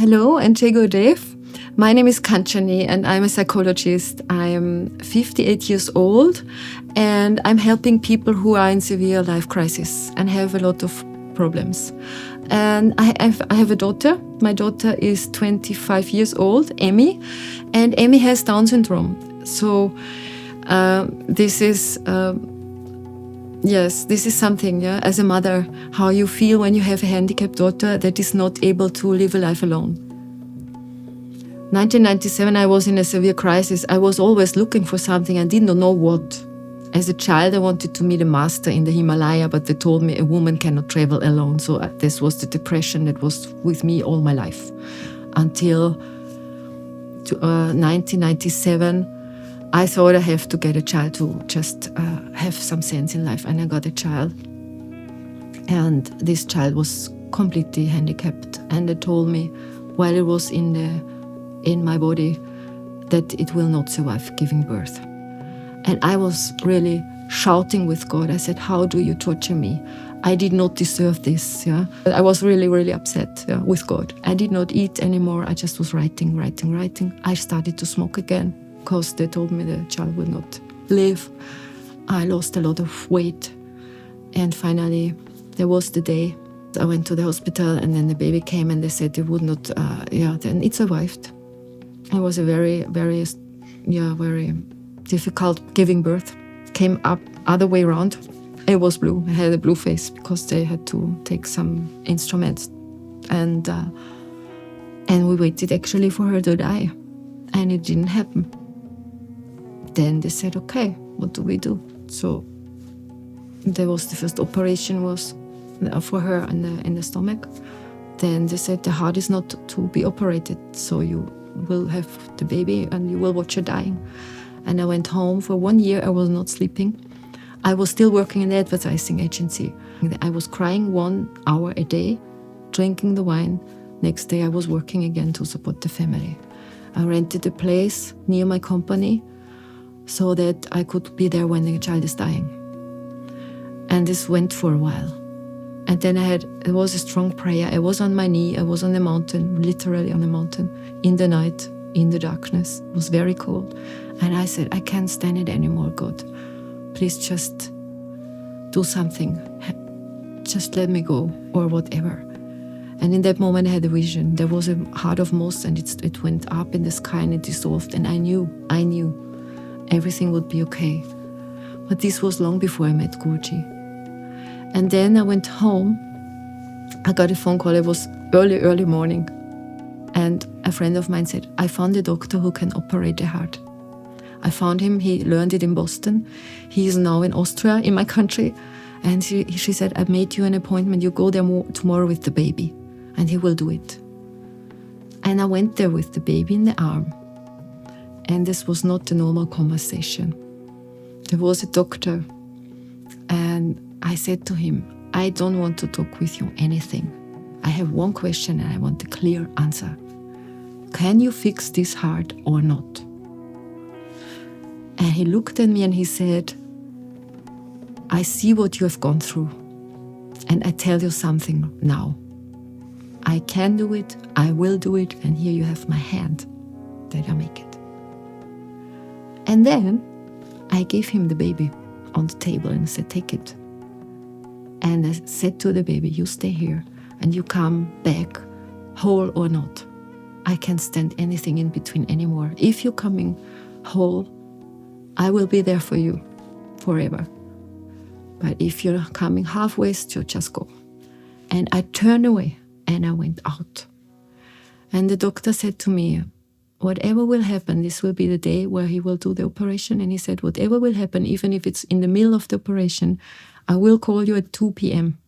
Hello and Jai Gurudev. My name is Kanchani and I'm a psychologist. I am 58 years old and I'm helping people who are in severe life crisis and have a lot of problems. And I have a daughter. My daughter is 25 years old, Emmy, and Emmy has Down syndrome. So this is something, as a mother, how you feel when you have a handicapped daughter that is not able to live a life alone. 1997, I was in a severe crisis. I was always looking for something and did not know what. As a child, I wanted to meet a master in the Himalaya, but they told me a woman cannot travel alone. So this was the depression that was with me all my life. Until 1997, I thought I have to get a child to just have some sense in life. And I got a child. And this child was completely handicapped. And they told me while it was in my body that it will not survive giving birth. And I was really shouting with God. I said, how do you torture me? I did not deserve this. I was really, really upset with God. I did not eat anymore. I just was writing. I started to smoke again because they told me the child will not live. I lost a lot of weight. And finally, there was the day I went to the hospital and then the baby came and they said it would not, then it survived. It was a very, very, very difficult giving birth. Came up other way around. It was blue. I had a blue face because they had to take some instruments. And we waited actually for her to die. And it didn't happen. Then they said, okay, what do we do? So there was the first operation was for her in the stomach. Then they said the heart is not to be operated, so you will have the baby and you will watch her dying. And I went home for 1 year. I was not sleeping. I was still working in the advertising agency. I was crying 1 hour a day, drinking the wine. Next day I was working again to support the family. I rented a place near my company so that I could be there when the child is dying. And this went for a while. And then it was a strong prayer. I was on my knee. I was on the mountain, literally on the mountain, in the night, in the darkness. It was very cold. And I said, I can't stand it anymore, God. Please just do something. Just let me go or whatever. And in that moment, I had a vision. There was a heart of moss and it went up in the sky and it dissolved. And I knew everything would be okay. But this was long before I met Guruji. And then I went home. I got a phone call. It was early morning. And a friend of mine said, I found a doctor who can operate the heart. I found him. He learned it in Boston. He is now in Austria, in my country. And she said, I made you an appointment. You go there tomorrow with the baby. And he will do it. And I went there with the baby in the arm. And this was not a normal conversation. There was a doctor. And I said to him, I don't want to talk with you anything. I have one question and I want a clear answer. Can you fix this heart or not? And he looked at me and he said, I see what you have gone through. And I tell you something now. I can do it, I will do it, and here you have my hand that I make it. And then I gave him the baby on the table and said, take it. And I said to the baby, you stay here and you come back whole or not. I can't stand anything in between anymore. If you're coming whole, I will be there for you forever. But if you're coming halfway, just go. And I turned away and I went out. And the doctor said to me, whatever will happen, this will be the day where he will do the operation. And he said, whatever will happen, even if it's in the middle of the operation, I will call you at 2 p.m.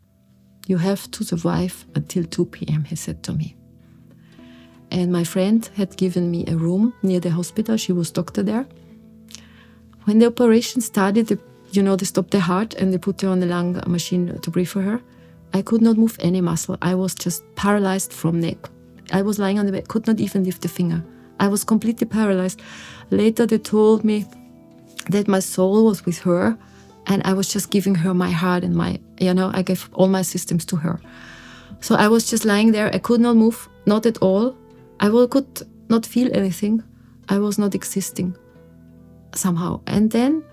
You have to survive until 2 p.m., he said to me. And my friend had given me a room near the hospital. She was doctor there. When the operation started, they stopped the heart and they put her on the lung machine to breathe for her. I could not move any muscle. I was just paralyzed from neck. I was lying on the bed, could not even lift a finger. I was completely paralyzed. Later they told me that my soul was with her and I was just giving her my heart and I gave all my systems to her. So I was just lying there. I could not move, not at all. could not feel anything. I was not existing somehow. And then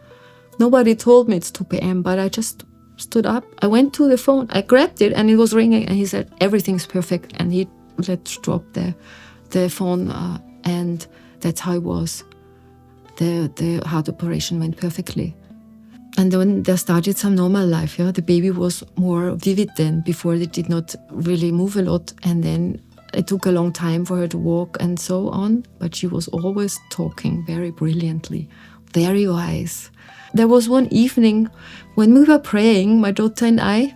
nobody told me it's 2 p.m., but I just stood up. I went to the phone. I grabbed it and it was ringing. And he said, everything's perfect. And he let drop the phone. And that's how it was. The heart operation went perfectly. And then there started some normal life. Yeah, the baby was more vivid then. Before it did not really move a lot. And then it took a long time for her to walk and so on. But she was always talking very brilliantly, very wise. There was one evening when we were praying, my daughter and I,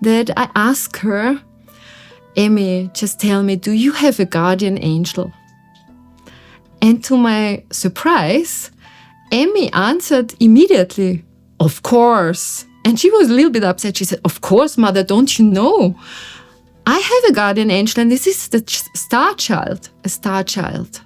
that I asked her, Emmy, just tell me, do you have a guardian angel? And to my surprise, Emmy answered immediately, of course. And she was a little bit upset. She said, of course, mother, don't you know? I have a guardian angel, and this is the star child, a star child.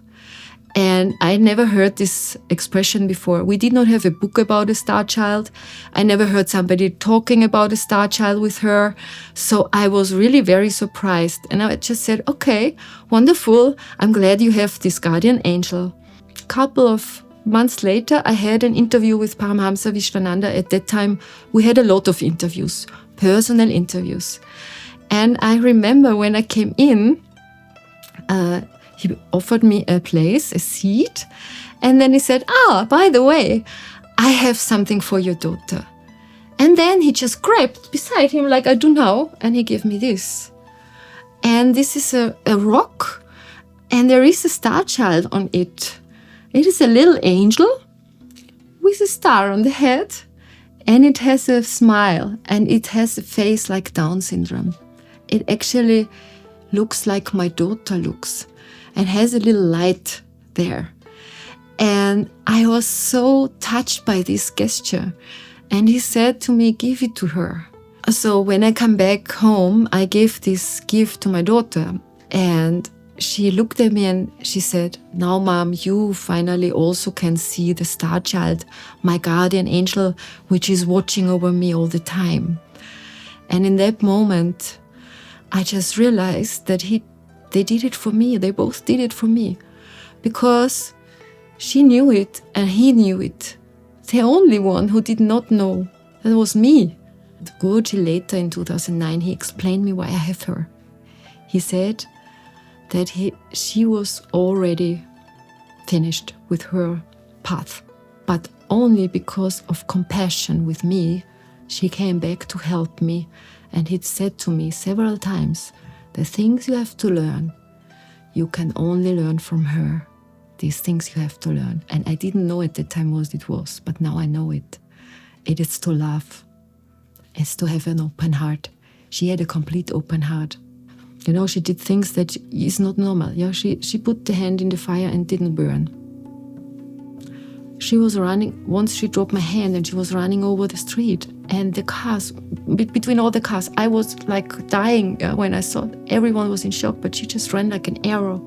And I never heard this expression before. We did not have a book about a star child. I never heard somebody talking about a star child with her. So I was really very surprised. And I just said, okay, wonderful. I'm glad you have this guardian angel. A couple of months later, I had an interview with Paramahamsa Vishwananda. At that time, we had a lot of interviews, personal interviews. And I remember when I came in, he offered me a place, a seat. And then he said, by the way, I have something for your daughter. And then he just grabbed beside him like I do now, and he gave me this. And this is a rock, and there is a star child on it. It is a little angel with a star on the head, and it has a smile, and it has a face like Down syndrome. It actually looks like my daughter looks, and has a little light there. And I was so touched by this gesture. And he said to me, give it to her. So when I come back home, I gave this gift to my daughter. And she looked at me and she said, now, Mom, you finally also can see the star child, my guardian angel, which is watching over me all the time. And in that moment, I just realized that they did it for me. They both did it for me. Because she knew it and he knew it. The only one who did not know, that was me. Guruji later in 2009, he explained me why I have her. He said that she was already finished with her path. But only because of compassion with me, she came back to help me. And he said to me several times, the things you have to learn, you can only learn from her. These things you have to learn. And I didn't know at that time what it was, but now I know it. It is to love. It's to have an open heart. She had a complete open heart. You know, she did things that is not normal. Yeah, she put the hand in the fire and didn't burn. She was running, once she dropped my hand and she was running over the street. And the cars, between all the cars, I was like dying when I saw everyone was in shock, but she just ran like an arrow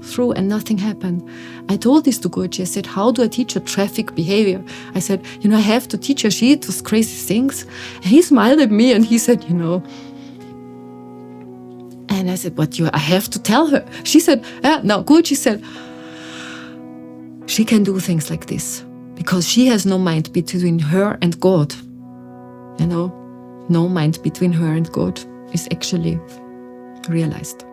through and nothing happened. I told this to Guruji. I said, how do I teach her traffic behavior? I said, I have to teach her. She did those crazy things. And he smiled at me and he said, And I said, but I have to tell her. She said, no, Guruji said, she can do things like this because she has no mind between her and God. No mind between her and God is actually realized.